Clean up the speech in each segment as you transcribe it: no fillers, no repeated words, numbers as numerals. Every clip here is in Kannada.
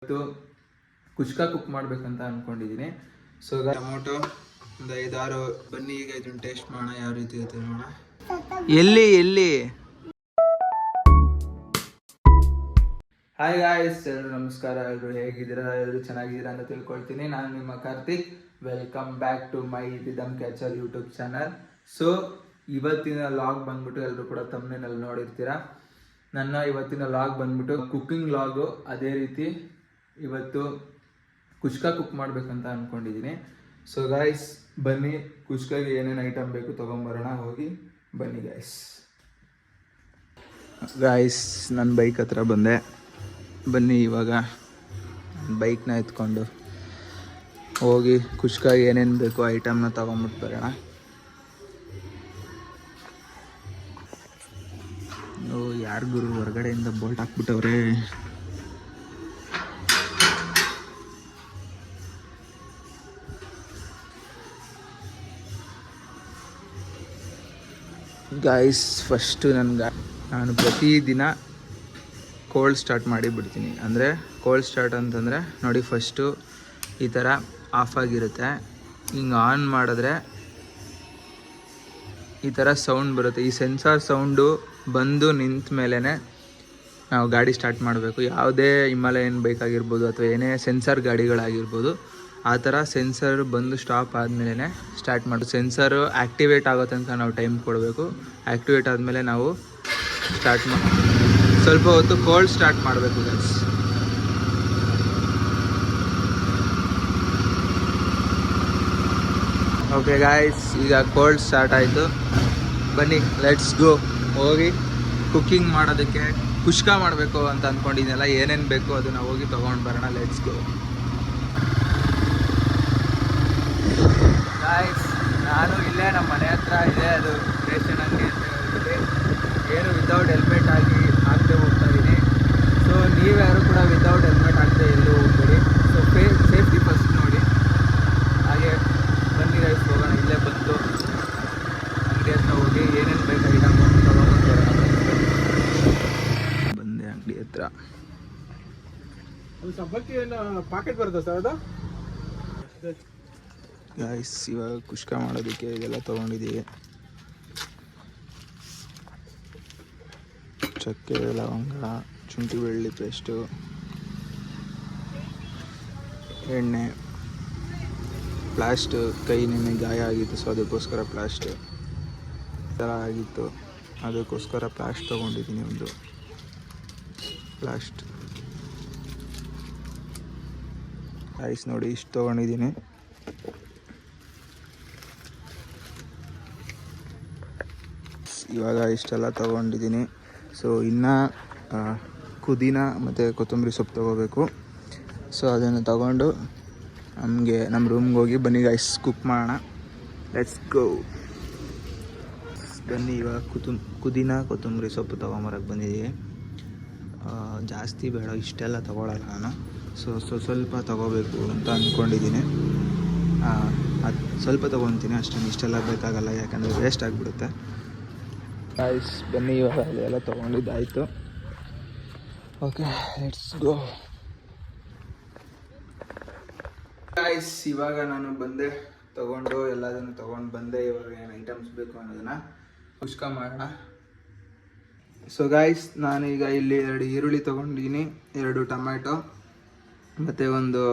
ಇವತ್ತು ಕುಷ್ಕ ಕುಕ್ ಮಾಡ್ಬೇಕಂತ ಅನ್ಕೊಂಡಿದ್ದೀನಿ. ಸೊ ಟೊಮೊಟೊ ಒಂದು 5-6 ಬನ್ನಿ, ಈಗ ಇದನ್ನ ಟೇಸ್ಟ್ ಮಾಡೋಣ ಯಾವ ರೀತಿ ಇರುತ್ತೆ ನೋಡೋಣ. ಎಲ್ಲಿ ಹಾಯ್ ಗಾಯ್ಸ್, ಎಲ್ಲರೂ ನಮಸ್ಕಾರ. ಎಲ್ಲರೂ ಹೇಗಿದ್ದೀರಾ? ಎಲ್ಲರೂ ಚೆನ್ನಾಗಿದ್ದೀರಾ ಅಂತ ತಿಳ್ಕೊಳ್ತೀನಿ. ನಾನು ನಿಮ್ಮ Karthik. Welcome back to my rhythm catcher YouTube channel. So ಇವತ್ತಿನ ಲಾಗ್ ಬಂದ್ಬಿಟ್ಟು ಎಲ್ಲರೂ ಕೂಡ ತಮ್ಮನೇನಲ್ಲಿ ನೋಡಿರ್ತೀರಾ. ನನ್ನ ಇವತ್ತಿನ ಲಾಗ್ ಬಂದ್ಬಿಟ್ಟು ಕುಕ್ಕಿಂಗ್ ಲಾಗು. ಅದೇ ರೀತಿ ಇವತ್ತು ಕುಷ್ಕ ಕುಕ್ ಮಾಡ್ಬೇಕಂತ ಅಂದ್ಕೊಂಡಿದ್ದೀನಿ. ಸೊ ಗಾಯ್ಸ್ ಬನ್ನಿ, ಕುಷ್ಕಾಗೆ ಏನೇನು ಐಟಮ್ ಬೇಕು ತೊಗೊಂಬರೋಣ, ಹೋಗಿ ಬನ್ನಿ ಗಾಯ್ಸ್. ನನ್ನ ಬೈಕ್ ಹತ್ರ ಬಂದೆ. ಬನ್ನಿ ಇವಾಗ ಬೈಕ್ನ ಎತ್ಕೊಂಡು ಹೋಗಿ ಕುಷ್ಕಾಗೆ ಏನೇನು ಬೇಕು ಐಟಮ್ನ ತೊಗೊಂಬಿಟ್ಟು ಬರೋಣ. ಯಾರು ಗುರು ಹೊರಗಡೆಯಿಂದ ಬೋಲ್ಟ್ ಹಾಕ್ಬಿಟ್ಟವ್ರೆ. ಗಾಯ್ಸ್ ಫಸ್ಟು ನಾನು ಪ್ರತಿದಿನ ಕೋಲ್ಡ್ ಸ್ಟಾರ್ಟ್ ಮಾಡಿ ಬಿಡ್ತೀನಿ. ಅಂದರೆ ಕೋಲ್ಡ್ ಸ್ಟಾರ್ಟ್ ಅಂತಂದರೆ ನೋಡಿ, ಫಸ್ಟು ಈ ಥರ ಆಫ್ ಆಗಿರುತ್ತೆ. ಹಿಂಗೆ ಆನ್ ಮಾಡಿದ್ರೆ ಈ ಥರ ಸೌಂಡ್ ಬರುತ್ತೆ. ಈ ಸೆನ್ಸಾರ್ ಸೌಂಡು ಬಂದು ನಿಂತ ಮೇಲೇ ನಾವು ಗಾಡಿ ಸ್ಟಾರ್ಟ್ ಮಾಡಬೇಕು. ಯಾವುದೇ ಹಿಮಾಲಯನ್ ಬೈಕ್ ಆಗಿರ್ಬೋದು ಅಥವಾ ಏನೇ ಸೆನ್ಸಾರ್ ಗಾಡಿಗಳಾಗಿರ್ಬೋದು, ಆ ಥರ ಸೆನ್ಸರ್ ಬಂದು ಸ್ಟಾಪ್ ಆದಮೇಲೆ ಸ್ಟಾರ್ಟ್ ಮಾಡೋದು. ಸೆನ್ಸರು ಆ್ಯಕ್ಟಿವೇಟ್ ಆಗೋ ತನಕ ನಾವು ಟೈಮ್ ಕೊಡಬೇಕು. ಆ್ಯಕ್ಟಿವೇಟ್ ಆದಮೇಲೆ ನಾವು ಸ್ಟಾರ್ಟ್ ಸ್ವಲ್ಪ ಹೊತ್ತು ಕೋಲ್ಡ್ ಸ್ಟಾರ್ಟ್ ಮಾಡಬೇಕು ಗೈಸ್. ಓಕೆ ಗಾಯ್ಸ್, ಈಗ ಕೋಲ್ಡ್ ಸ್ಟಾರ್ಟ್ ಆಯಿತು. ಬನ್ನಿ ಲೆಟ್ಸ್ ಗೋ. ಹೋಗಿ ಕುಕ್ಕಿಂಗ್ ಮಾಡೋದಕ್ಕೆ ಕುಷ್ಕ ಮಾಡಬೇಕು ಅಂತ ಅಂದ್ಕೊಂಡಿದ್ದೀನಲ್ಲ, ಏನೇನು ಬೇಕು ಅದನ್ನು ಹೋಗಿ ತೊಗೊಂಡು ಬರೋಣ. Let's go guys. ನಾನು ಇಲ್ಲೇ ನಮ್ಮ ಮನೆ ಹತ್ರ ಇದೆ, ಅದು ರೇಷನ್ ಅಂಗಡಿ ಅಂತ ಹೇಳ್ಬಿಟ್ಟು ಏನು ವಿತೌಟ್ ಹೆಲ್ಮೆಟ್ ಹಾಕದೆ ಹೋಗ್ತಾ ಇದ್ದೀನಿ. ಸೊ ನೀವ್ಯಾರು ಕೂಡ ವಿತೌಟ್ ಹೆಲ್ಮೆಟ್ ಹಾಕದೆ ಎಲ್ಲೂ ಹೋಗ್ಬೇಡಿ. ಸೊ ಸೇಫ್ಟಿ ಫಸ್ಟ್ ನೋಡಿ. ಹಾಗೆ ಬನ್ನಿ ಗೈಸ್ ಹೋಗೋಣ. ಇಲ್ಲೇ ಬಂದು ಅಂಗಡಿ ಹತ್ರ ಹೋಗಿ ಏನೇನು ಬೇಕು ಐಟಮ್ ತೊಗೊಂಡು ಬರೋಣ. ಬಂದೆ ಅಂಗಡಿ ಹತ್ರ. ಪಾಕೆಟ್ ಬರುತ್ತೆ ಸರ್ ಅದು ಗಾಯ್ಸ್. ಇವಾಗ ಕುಷ್ಕ ಮಾಡೋದಕ್ಕೆ ಇದೆಲ್ಲ ತೊಗೊಂಡಿದ್ದೀವಿ. ಚಕ್ಕೆ, ಲವಂಗ, ಶುಂಠಿ ಬೆಳ್ಳುಳ್ಳಿ ಪೇಸ್ಟು, ಎಣ್ಣೆ, ಪ್ಲಾಸ್ಟ್. ಕೈ ನೆನ್ನೆ ಗಾಯ ಆಗಿತ್ತು, ಸೊ ಅದಕ್ಕೋಸ್ಕರ ಪ್ಲಾಸ್ಟ್ ಥರ ಆಗಿತ್ತು, ಅದಕ್ಕೋಸ್ಕರ ಪ್ಲಾಸ್ಟ್ ತೊಗೊಂಡಿದ್ದೀನಿ. ಒಂದು ಪ್ಲಾಸ್ಟ್ ಐಸ್ ನೋಡಿ, ಇಷ್ಟು ತೊಗೊಂಡಿದ್ದೀನಿ. ಇವಾಗ ಇಷ್ಟೆಲ್ಲ ತೊಗೊಂಡಿದ್ದೀನಿ. ಸೊ ಇನ್ನು ಪುದೀನ ಮತ್ತು ಕೊತ್ತಂಬರಿ ಸೊಪ್ಪು ತೊಗೋಬೇಕು. ಸೊ ಅದನ್ನು ತೊಗೊಂಡು ನಮ್ಮ ರೂಮ್ಗೆ ಹೋಗಿ ಬನ್ನಿ ಗೈಸ್ ಕುಕ್ ಮಾಡೋಣ. Let's go. ಬನ್ನಿ ಇವಾಗ ಪುದೀನ ಕೊತ್ತಂಬರಿ ಸೊಪ್ಪು ತೊಗೊಂಬರಕ್ಕೆ ಬಂದಿದ್ದೀವಿ. ಜಾಸ್ತಿ ಬೇಡ, ಇಷ್ಟೆಲ್ಲ ತೊಗೊಳಲ್ಲ ನಾನು. ಸೊ ಸ್ವಲ್ಪ ತೊಗೋಬೇಕು ಅಂತ ಅಂದ್ಕೊಂಡಿದ್ದೀನಿ. ಅದು ಸ್ವಲ್ಪ ತೊಗೊತೀನಿ ಅಷ್ಟೇ, ಇಷ್ಟೆಲ್ಲ ಬೇಕಾಗಲ್ಲ, ಯಾಕಂದರೆ ವೇಸ್ಟ್ ಆಗಿಬಿಡುತ್ತೆ. ಗೈಸ್ ಬನ್ನಿ ಇವಾಗ ಅಲ್ಲೆಲ್ಲ ತೊಗೊಂಡಿದ್ದಾಯಿತು. Okay let's go guys. ಇವಾಗ ನಾನು ಬಂದೆ, ತೊಗೊಂಡು ಎಲ್ಲದನ್ನು ತೊಗೊಂಡು ಬಂದೆ. ಇವಾಗ ಏನು ಐಟಮ್ಸ್ ಬೇಕು ಅನ್ನೋದನ್ನು ಕುಷ್ಕ ಮಾಡೋಣ. ಸೊ ಗೈಸ್ ನಾನೀಗ ಇಲ್ಲಿ 2 ಈರುಳ್ಳಿ ತೊಗೊಂಡಿದ್ದೀನಿ, 2 ಟೊಮ್ಯಾಟೊ ಮತ್ತು ಒಂದು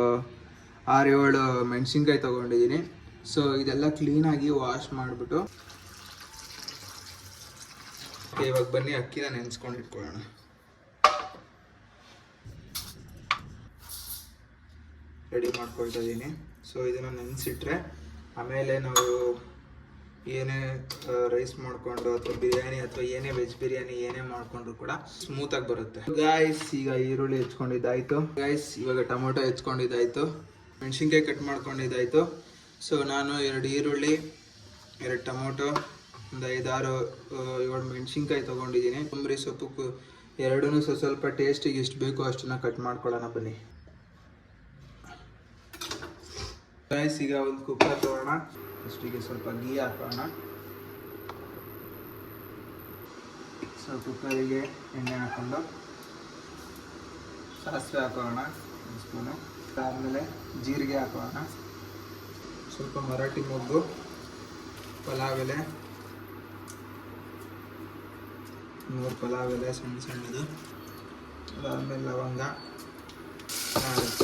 6-7 ಮೆಣಸಿನ್ಕಾಯಿ ತೊಗೊಂಡಿದ್ದೀನಿ. ಸೊ ಇದೆಲ್ಲ ಕ್ಲೀನಾಗಿ ವಾಶ್ ಮಾಡಿಬಿಟ್ಟು ಇವಾಗ ಬನ್ನಿ ಅಕ್ಕಿನ ನೆನೆಸ್ಕೊಂಡು ಇಟ್ಕೊಳ್ಳೋಣ. ರೆಡಿ ಮಾಡ್ಕೊಳ್ತಾ ಇದ್ದೀನಿ. ಸೊ ಇದನ್ನು ನೆನೆಸಿಟ್ರೆ ಆಮೇಲೆ ನಾವು ಏನೇ ರೈಸ್ ಮಾಡಿಕೊಂಡು ಅಥವಾ ಬಿರಿಯಾನಿ ಅಥವಾ ಏನೇ ವೆಜ್ ಬಿರಿಯಾನಿ ಏನೇ ಮಾಡಿಕೊಂಡ್ರು ಕೂಡ ಸ್ಮೂತಾಗಿ ಬರುತ್ತೆ. ಗಾಯ್ಸ್ ಈಗ ಈರುಳ್ಳಿ ಹೆಚ್ಕೊಂಡಿದ್ದಾಯಿತು. ಗಾಯ್ಸ್ ಇವಾಗ ಟೊಮೊಟೊ ಹೆಚ್ಕೊಂಡಿದ್ದಾಯಿತು, ಮೆಣಸಿನ್ಕಾಯಿ ಕಟ್ ಮಾಡ್ಕೊಂಡಿದ್ದಾಯಿತು. ಸೊ ನಾನು 2 ಈರುಳ್ಳಿ, 2 ಟೊಮೊಟೊ, ಒಂದು 5-6-7 ಮೆಣಸಿನ್ಕಾಯಿ ತೊಗೊಂಡಿದ್ದೀನಿ. ಕೊತ್ತಂಬರಿ ಸೊಪ್ಪು ಎರಡೂ ಸ್ವಲ್ಪ ಟೇಸ್ಟಿಗೆ ಎಷ್ಟು ಬೇಕೋ ಅಷ್ಟನ್ನು ಕಟ್ ಮಾಡ್ಕೊಳ್ಳೋಣ ಬನ್ನಿ ಗೈಸ್. ಈಗ ಒಂದು ಕುಕ್ಕರ್ ತೊಗೊಳ್ಳೋಣ. ಅಷ್ಟಿಗೆ ಸ್ವಲ್ಪ ಗೀ ಹಾಕೋಣ. ಸೊ ಕುಕ್ಕರಿಗೆ ಎಣ್ಣೆ ಹಾಕ್ಕೊಂಡು ಸಾಸಿವೆ ಹಾಕೋಣ, ಸ್ಪೂನು. ಅದಾದಮೇಲೆ ಜೀರಿಗೆ ಹಾಕೋಣ, ಸ್ವಲ್ಪ ಮರಾಠಿ ಮೊಗ್ಗು, ಪಲಾವ್ ಎಲೆ, 3 ಪಲಾವ್ ಎಲೆ ಸಣ್ಣ ಸಣ್ಣದು. ಅದಾದಮೇಲೆ ಲವಂಗ,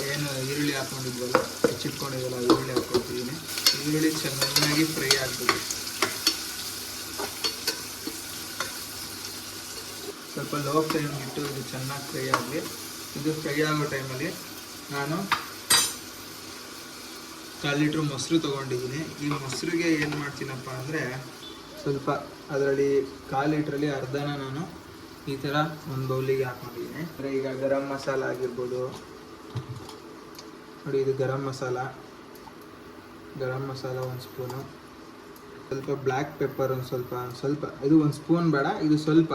ಏನು ಈರುಳ್ಳಿ ಹಾಕ್ಕೊಂಡಿದ್ವಲ್ಲ, ಹೆಚ್ಚಿಟ್ಕೊಂಡಿದ್ವಲ್ಲ ಈರುಳ್ಳಿ ಹಾಕ್ಕೊಳ್ತಿದ್ದೀನಿ. ಈರುಳ್ಳಿ ಚೆನ್ನಾಗಿ ಫ್ರೈ ಆಗ್ತದೆ. ಸ್ವಲ್ಪ ಲೋ ಫ್ಲೇಮ್ ಇಟ್ಟು ಇದು ಚೆನ್ನಾಗಿ ಫ್ರೈ ಆಗಲಿ. ಇದು ಫ್ರೈ ಆಗೋ ಟೈಮಲ್ಲಿ ನಾನು 1/4 ಲೀಟ್ರ್ ಮೊಸರು ತೊಗೊಂಡಿದ್ದೀನಿ. ಈ ಮೊಸರಿಗೆ ಏನು ಮಾಡ್ತೀನಪ್ಪ ಅಂದರೆ, ಸ್ವಲ್ಪ ಅದರಲ್ಲಿ 1/4 ಲೀಟ್ರಲ್ಲಿ ಅರ್ಧನ ನಾನು ಈ ಥರ ಒಂದು ಬೌಲಿಗೆ ಹಾಕ್ಕೊಂಡಿದ್ದೀನಿ. ಅಂದರೆ ಈಗ ಗರಂ ಮಸಾಲ ಆಗಿರ್ಬೋದು ನೋಡಿ, ಇದು ಗರಂ ಮಸಾಲ 1 ಸ್ಪೂನು, ಸ್ವಲ್ಪ ಬ್ಲ್ಯಾಕ್ ಪೆಪ್ಪರ್ ಒಂದು ಸ್ವಲ್ಪ ಇದು 1 ಸ್ಪೂನ್ ಬೇಡ, ಇದು ಸ್ವಲ್ಪ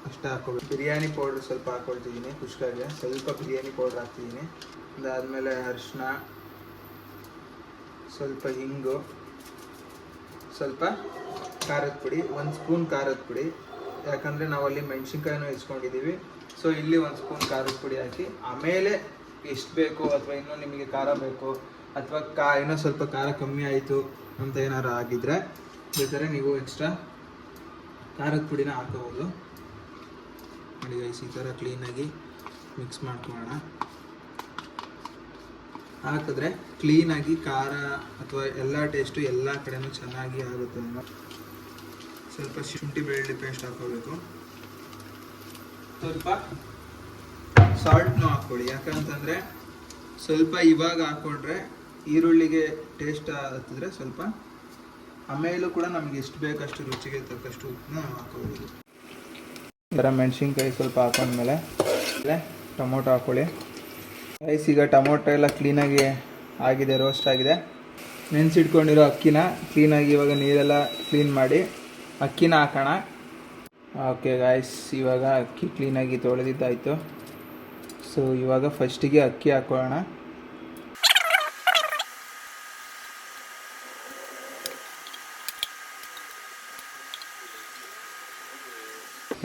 ಅಷ್ಟೇ ಹಾಕೋಬೇಕು. ಬಿರಿಯಾನಿ ಪೌಡ್ರ್ ಸ್ವಲ್ಪ ಹಾಕ್ಕೊಳ್ತಿದ್ದೀನಿ ಕುಷ್ಕಾಗೆ, ಸ್ವಲ್ಪ ಬಿರಿಯಾನಿ ಪೌಡ್ರ್ ಹಾಕ್ತಿದ್ದೀನಿ. ಅದಾದಮೇಲೆ ಅರಿಶಿನ, ಸ್ವಲ್ಪ ಹಿಂಗು, ಸ್ವಲ್ಪ ಖಾರದ ಪುಡಿ, 1 ಸ್ಪೂನ್ ಖಾರದ ಪುಡಿ, ಯಾಕಂದರೆ ನಾವಲ್ಲಿ ಮೆಣಸಿನ್ಕಾಯಿನೂ ಇಸ್ಕೊಂಡಿದ್ದೀವಿ. ಸೊ ಇಲ್ಲಿ 1 ಸ್ಪೂನ್ ಖಾರದ ಪುಡಿ ಹಾಕಿ, ಆಮೇಲೆ ಎಷ್ಟು ಬೇಕು ಅಥವಾ ಇನ್ನೂ ನಿಮಗೆ ಖಾರ ಬೇಕು ಅಥವಾ ಇನ್ನೂ ಸ್ವಲ್ಪ ಖಾರ ಕಮ್ಮಿ ಆಯಿತು ಅಂತ ಏನಾರು ಆಗಿದ್ದರೆ ಬೇಕಾದ್ರೆ ನೀವು ಎಕ್ಸ್ಟ್ರಾ ಖಾರದ ಪುಡಿನ ಹಾಕೋಬೋದು. ನೋಡಿ ಗೈಸ್, ಈ ಥರ ಕ್ಲೀನಾಗಿ ಮಿಕ್ಸ್ ಮಾಡ್ಕೊಳ್ಳೋಣ. ಹಾಕಿದ್ರೆ ಕ್ಲೀನಾಗಿ ಖಾರ ಅಥವಾ ಎಲ್ಲ ಟೇಸ್ಟು ಎಲ್ಲ ಕಡೆನೂ ಚೆನ್ನಾಗಿ ಆಗುತ್ತೆ. ಸ್ವಲ್ಪ ಶುಂಠಿ ಬೆಳ್ಳುಳ್ಳಿ ಪೇಸ್ಟ್ ಹಾಕೋಬೇಕು, ಸ್ವಲ್ಪ ಸಾಲ್ಟ್ನೂ ಹಾಕ್ಕೊಳ್ಳಿ. ಯಾಕಂತಂದರೆ ಸ್ವಲ್ಪ ಇವಾಗ ಹಾಕ್ಕೊಂಡ್ರೆ ಈರುಳ್ಳಿಗೆ ಟೇಸ್ಟ್ ಹತ್ತಿದ್ರೆ ಸ್ವಲ್ಪ ಆಮೇಲೂ ಕೂಡ ನಮ್ಗೆ ಎಷ್ಟು ಬೇಕಷ್ಟು ರುಚಿಗೆ ತಕ್ಕಷ್ಟು ಉಪ್ಪನ್ನ ನಾವು ಹಾಕೋಬೋದು. ಗರಂ ಮೆಣಸಿನ್ಕಾಯಿ ಸ್ವಲ್ಪ ಹಾಕೊಂಡ್ಮೇಲೆ ಟೊಮೊಟೊ ಹಾಕ್ಕೊಳ್ಳಿ. ರೈಸ್ ಈಗ ಟೊಮೊಟೊ ಎಲ್ಲ ಕ್ಲೀನಾಗಿ ಆಗಿದೆ, ರೋಸ್ಟ್ ಆಗಿದೆ. ನೆನೆಸಿಟ್ಕೊಂಡಿರೋ ಅಕ್ಕಿನ ಕ್ಲೀನಾಗಿ ಇವಾಗ ನೀರೆಲ್ಲ ಕ್ಲೀನ್ ಮಾಡಿ ಅಕ್ಕಿನ ಹಾಕೋಣ. ಓಕೆ ಗಾಯ್ಸ್, ಇವಾಗ ಅಕ್ಕಿ ಕ್ಲೀನಾಗಿ ತೊಳೆದಿದ್ದಾಯಿತು. ಸೊ ಇವಾಗ ಫಸ್ಟಿಗೆ ಅಕ್ಕಿ ಹಾಕೊಳ್ಳೋಣ.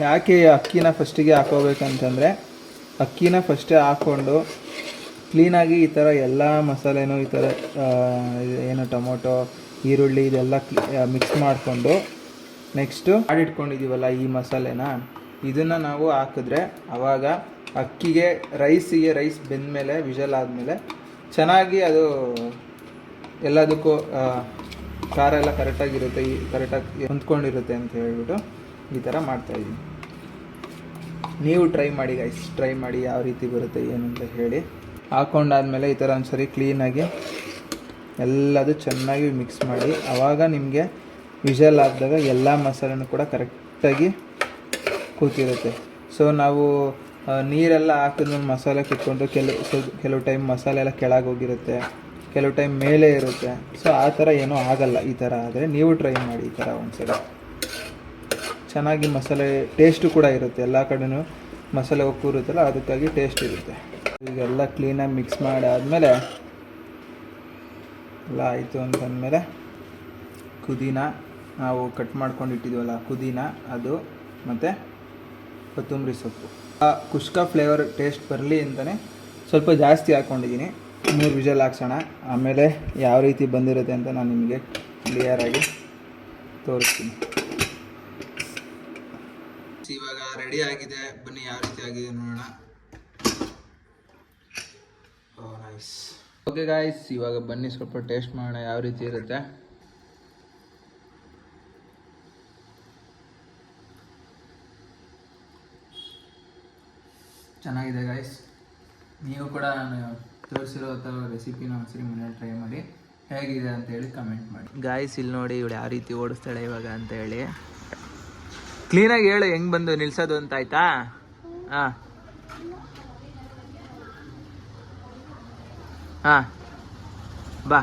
ಯಾಕೆ ಅಕ್ಕಿನ ಫಸ್ಟಿಗೆ ಹಾಕೋಬೇಕಂತಂದರೆ, ಅಕ್ಕಿನ ಫಸ್ಟೇ ಹಾಕ್ಕೊಂಡು ಕ್ಲೀನಾಗಿ ಈ ಥರ ಎಲ್ಲ ಮಸಾಲೆನೂ ಈ ಥರ ಏನು ಟೊಮೊಟೊ, ಈರುಳ್ಳಿ ಇದೆಲ್ಲ ಮಿಕ್ಸ್ ಮಾಡಿಕೊಂಡು ನೆಕ್ಸ್ಟು ಮಾಡಿಟ್ಕೊಂಡಿದ್ದೀವಲ್ಲ ಈ ಮಸಾಲೆನ, ಇದನ್ನು ನಾವು ಹಾಕಿದ್ರೆ ಆವಾಗ ಅಕ್ಕಿಗೆ ರೈಸ್ ಬೆಂದಮೇಲೆ ವಿಷಲ್ ಆದಮೇಲೆ ಚೆನ್ನಾಗಿ ಅದು ಎಲ್ಲದಕ್ಕೂ ಖಾರ ಎಲ್ಲ ಕರೆಕ್ಟಾಗಿರುತ್ತೆ, ಕರೆಕ್ಟಾಗಿ ಹೊಂದ್ಕೊಂಡಿರುತ್ತೆ ಅಂತ ಹೇಳ್ಬಿಟ್ಟು ಈ ಥರ ಮಾಡ್ತಾಯಿದ್ದೀನಿ. ನೀವು ಟ್ರೈ ಮಾಡಿ ಗೈಸ್, ಟ್ರೈ ಮಾಡಿ ಯಾವ ರೀತಿ ಬರುತ್ತೆ ಏನು ಅಂತ ಹೇಳಿ. ಹಾಕ್ಕೊಂಡಾದ್ಮೇಲೆ ಈ ಥರ ಒಂದ್ಸರಿ ಕ್ಲೀನಾಗಿ ಎಲ್ಲದು ಚೆನ್ನಾಗಿ ಮಿಕ್ಸ್ ಮಾಡಿ, ಆವಾಗ ನಿಮಗೆ ವಿಷಲ್ ಆದಾಗ ಎಲ್ಲ ಮಸಾಲೆನೂ ಕೂಡ ಕರೆಕ್ಟಾಗಿ ಕೂತಿರುತ್ತೆ. ಸೊ ನಾವು ನೀರೆಲ್ಲ ಹಾಕಿದ್ಮೇಲೆ ಮಸಾಲೆ ಕುತ್ಕೊಂಡು ಕೆಲವು ಟೈಮ್ ಮಸಾಲೆ ಎಲ್ಲ ಕೆಳಗೆ ಹೋಗಿರುತ್ತೆ, ಕೆಲವು ಟೈಮ್ ಮೇಲೆ ಇರುತ್ತೆ. ಸೊ ಆ ಥರ ಏನೂ ಆಗಲ್ಲ. ಈ ಥರ ಆದರೆ ನೀವು ಟ್ರೈ ಮಾಡಿ ಈ ಥರ ಒಂದ್ಸಲ. ಚೆನ್ನಾಗಿ ಮಸಾಲೆ ಟೇಸ್ಟು ಕೂಡ ಇರುತ್ತೆ, ಎಲ್ಲ ಕಡೆನೂ ಮಸಾಲೆ ಕೂರುತ್ತಲ್ಲ ಅದಕ್ಕಾಗಿ ಟೇಸ್ಟ್ ಇರುತ್ತೆ. ಈಗೆಲ್ಲ ಕ್ಲೀನಾಗಿ ಮಿಕ್ಸ್ ಮಾಡಿ ಆದಮೇಲೆ ಎಲ್ಲ ಆಯಿತು ಅಂತಂದಮೇಲೆ ಪುದೀನ ನಾವು ಕಟ್ ಮಾಡ್ಕೊಂಡು ಇಟ್ಟಿದ್ವಲ್ಲ ಪುದೀನ, ಅದು ಮತ್ತು ಕೊತ್ತಂಬರಿ ಸೊಪ್ಪು. ಕುಷ್ಕ ಫ್ಲೇವರ್ ಟೇಸ್ಟ್ ಬರಲಿ ಅಂತಲೇ ಸ್ವಲ್ಪ ಜಾಸ್ತಿ ಹಾಕ್ಕೊಂಡಿದ್ದೀನಿ. 3 ವಿಷಲ್ ಹಾಕ್ಸೋಣ, ಆಮೇಲೆ ಯಾವ ರೀತಿ ಬಂದಿರುತ್ತೆ ಅಂತ ನಾನು ನಿಮಗೆ ಕ್ಲಿಯರಾಗಿ ತೋರಿಸ್ತೀನಿ. ಇವಾಗ ರೆಡಿ ಆಗಿದೆ, ಬನ್ನಿ ಯಾವ ರೀತಿ ಆಗಿದೆ ನೋಡೋಣ. ನೈಸ್. ಓಕೆ ಗಾಯ್ಸ್, ಇವಾಗ ಬನ್ನಿ ಸ್ವಲ್ಪ ಟೇಸ್ಟ್ ಮಾಡೋಣ ಯಾವ ರೀತಿ ಇರುತ್ತೆ. ಚೆನ್ನಾಗಿದೆ ಗಾಯ್ಸ್. ನೀವು ಕೂಡ ನಾನು ತೋರಿಸಿರೋ ಥರ ರೆಸಿಪಿನ ಒಂದ್ಸರಿ ಮನೇಲಿ ಟ್ರೈ ಮಾಡಿ, ಹೇಗಿದೆ ಅಂತ ಹೇಳಿ ಕಮೆಂಟ್ ಮಾಡಿ. ಗಾಯ್ಸ್ ಇಲ್ಲಿ ನೋಡಿ ಇವಳು ಯಾವ ರೀತಿ ಓಡಿಸ್ತಾಳೆ ಇವಾಗ ಅಂತ ಹೇಳಿ. ಕ್ಲೀನಾಗಿ ಹೇಳು ಹೆಂಗೆ ಬಂದು ನಿಲ್ಸೋದು ಅಂತ, ಆಯ್ತಾ? ಹಾಂ ಹಾಂ ಬಾ.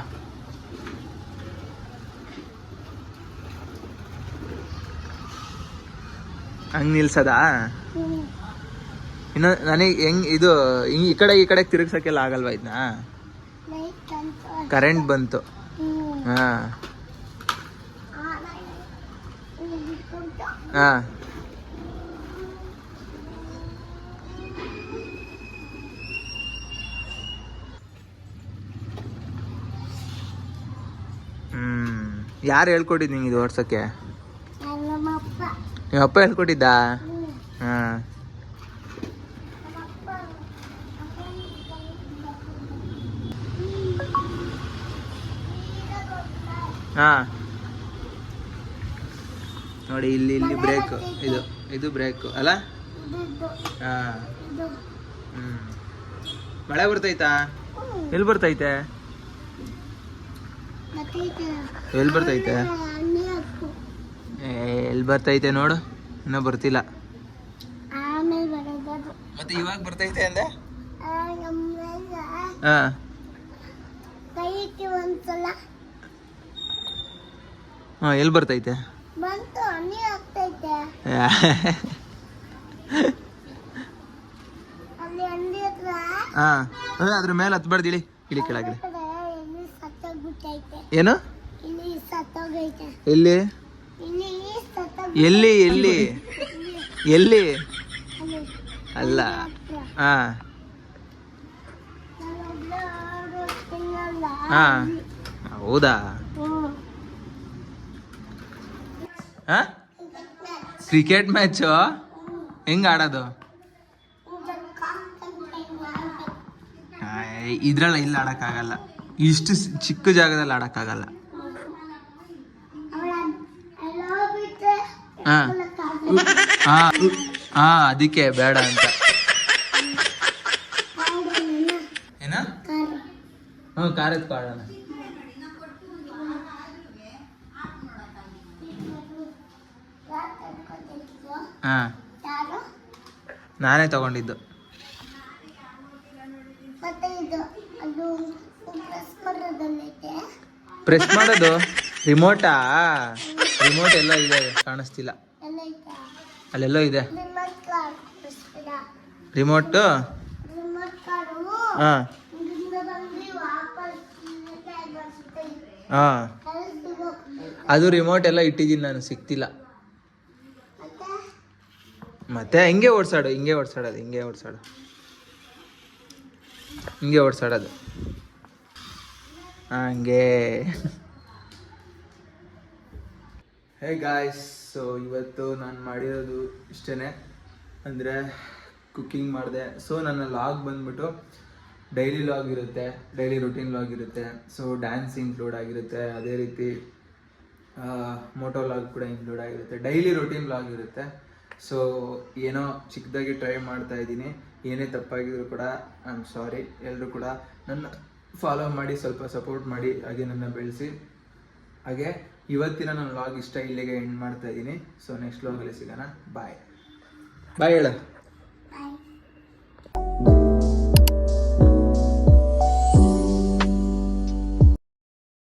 ಹಂಗೆ ನಿಲ್ಸದಾ? ಇನ್ನು ನನಗೆ ಹೆಂಗೆ ಇದು ಈ ಕಡೆ ತಿರುಗ್ಸೋಕ್ಕೆಲ್ಲ ಆಗಲ್ವಾ ಇದನ್ನ? ಕರೆಂಟ್ ಬಂತು. ಹಾಂ ಹಾಂ ಯಾರು ಹೇಳ್ಕೊಟ್ಟಿದ್ದು ನಿಂಗೆ ಇದು ಓಡ್ಸೋಕ್ಕೆ? ನಿಮ್ಮ ಅಪ್ಪ ಹೇಳ್ಕೊಟ್ಟಿದ್ದಾ? ಹಾಂ. ಹಾಂ ನೋಡಿ, ಇಲ್ಲಿ ಬ್ರೇಕು, ಇದು ಬ್ರೇಕು ಅಲ್ಲ? ಹಾಂ. ಮಳೆ ಬರ್ತೈತಾ? ಎಲ್ಲಿ ಬರ್ತೈತೆ? ಎಲ್ಲಿ ಬರ್ತೈತೆ? ಎಲ್ಲಿ ಬರ್ತೈತೆ ನೋಡು, ಇನ್ನೂ ಬರ್ತಿಲ್ಲ. ಮತ್ತೆ ಇವಾಗ ಬರ್ತೈತೆ ಅಂದೆ? ಹಾಂ. ಹಾಂ, ಎಲ್ಲಿ ಬರ್ತೈತೆ? ಹಾಂ, ಅದ್ರ ಮೇಲೆ ಹತ್ಬಾರ್ದು, ಇಳಿ ಕೆಳಗಡೆ. ಏನು? ಎಲ್ಲಿ ಎಲ್ಲಿ ಎಲ್ಲಿ ಎಲ್ಲಿ? ಅಲ್ಲ. ಹಾಂ ಹಾಂ, ಹೌದಾ? ಹಾಂ, ಕ್ರಿಕೆಟ್ ಮ್ಯಾಚು ಹೆಂಗೆ ಆಡೋದು? ಇದ್ರಲ್ಲ, ಇಲ್ಲಿ ಆಡೋಕ್ಕಾಗಲ್ಲ, ಇಷ್ಟು ಚಿಕ್ಕ ಜಾಗದಲ್ಲಿ ಆಡೋಕ್ಕಾಗಲ್ಲ. ಹಾಂ ಹಾಂ ಹಾಂ, ಅದಕ್ಕೆ ಬೇಡ ಅಂತ. ಏನ? ಹ್ಞೂ, ಕಾರ್ ಎತ್ಕೊ ಆಡೋಣ. ಹಾಂ, ನಾನೇ ತಗೊಂಡಿದ್ದು. ಪ್ರೆಸ್ ಮಾಡೋದು ರಿಮೋಟಾ? ರಿಮೋಟ್ ಎಲ್ಲ ಇದೆ, ಕಾಣಿಸ್ತಿಲ್ಲ. ಅಲ್ಲೆಲ್ಲೋ ಇದೆ ರಿಮೋಟು. ಹಾಂ ಹಾಂ, ಅದು ರಿಮೋಟ್ ಎಲ್ಲ ಇಟ್ಟಿದ್ದೀನಿ ನಾನು, ಸಿಕ್ತಿಲ್ಲ. ಮತ್ತೆ ಹಿಂಗೆ ಓಡಿಸಾಡು, ಹಿಂಗೆ ಓಡಿಸಾಡೋದು ಹಂಗೆ. ಹೇ ಗಾಯ್ಸ್, ಸೊ ಇವತ್ತು ನಾನು ಮಾಡಿರೋದು ಇಷ್ಟೇ, ಅಂದರೆ ಕುಕ್ಕಿಂಗ್ ಮಾಡಿದೆ. ಸೊ ನನ್ನ ಲಾಗ್ ಬಂದ್ಬಿಟ್ಟು ಡೈಲಿ ಲಾಗ್ ಇರುತ್ತೆ, ಡೈಲಿ ರುಟೀನ್ ಲಾಗ್ ಇರುತ್ತೆ. ಸೊ ಡ್ಯಾನ್ಸ್ ಇನ್ಕ್ಲೂಡ್ ಆಗಿರುತ್ತೆ, ಅದೇ ರೀತಿ ಮೋಟೋ ಲಾಗ್ ಕೂಡ ಇನ್ಕ್ಲೂಡ್ ಆಗಿರುತ್ತೆ, ಡೈಲಿ ರುಟೀನ್ ಲಾಗ್ ಇರುತ್ತೆ. ಸೊ ಏನೋ ಚಿಕ್ಕದಾಗಿ ಟ್ರೈ ಮಾಡ್ತಾ ಇದ್ದೀನಿ. ಏನೇ ತಪ್ಪಾಗಿದ್ರು ಕೂಡ ಐ ಆಮ್ ಸಾರಿ. ಎಲ್ಲರೂ ಕೂಡ ನನ್ನ ಫಾಲೋ ಮಾಡಿ, ಸ್ವಲ್ಪ ಸಪೋರ್ಟ್ ಮಾಡಿ, ಹಾಗೆ ನನ್ನ ಬೆಳೆಸಿ. ಹಾಗೆ ಇವತ್ತಿನ ನನ್ನ ವ್ಲಾಗ್ ಇಷ್ಟ ಇಲ್ಲಿಗೆ ಎಂಡ್ ಮಾಡ್ತಾ ಇದ್ದೀನಿ. ಸೊ ನೆಕ್ಸ್ಟ್ ವ್ಲಾಗಲ್ಲಿ ಸಿಗೋಣ. ಬಾಯ್ ಹೇಳ.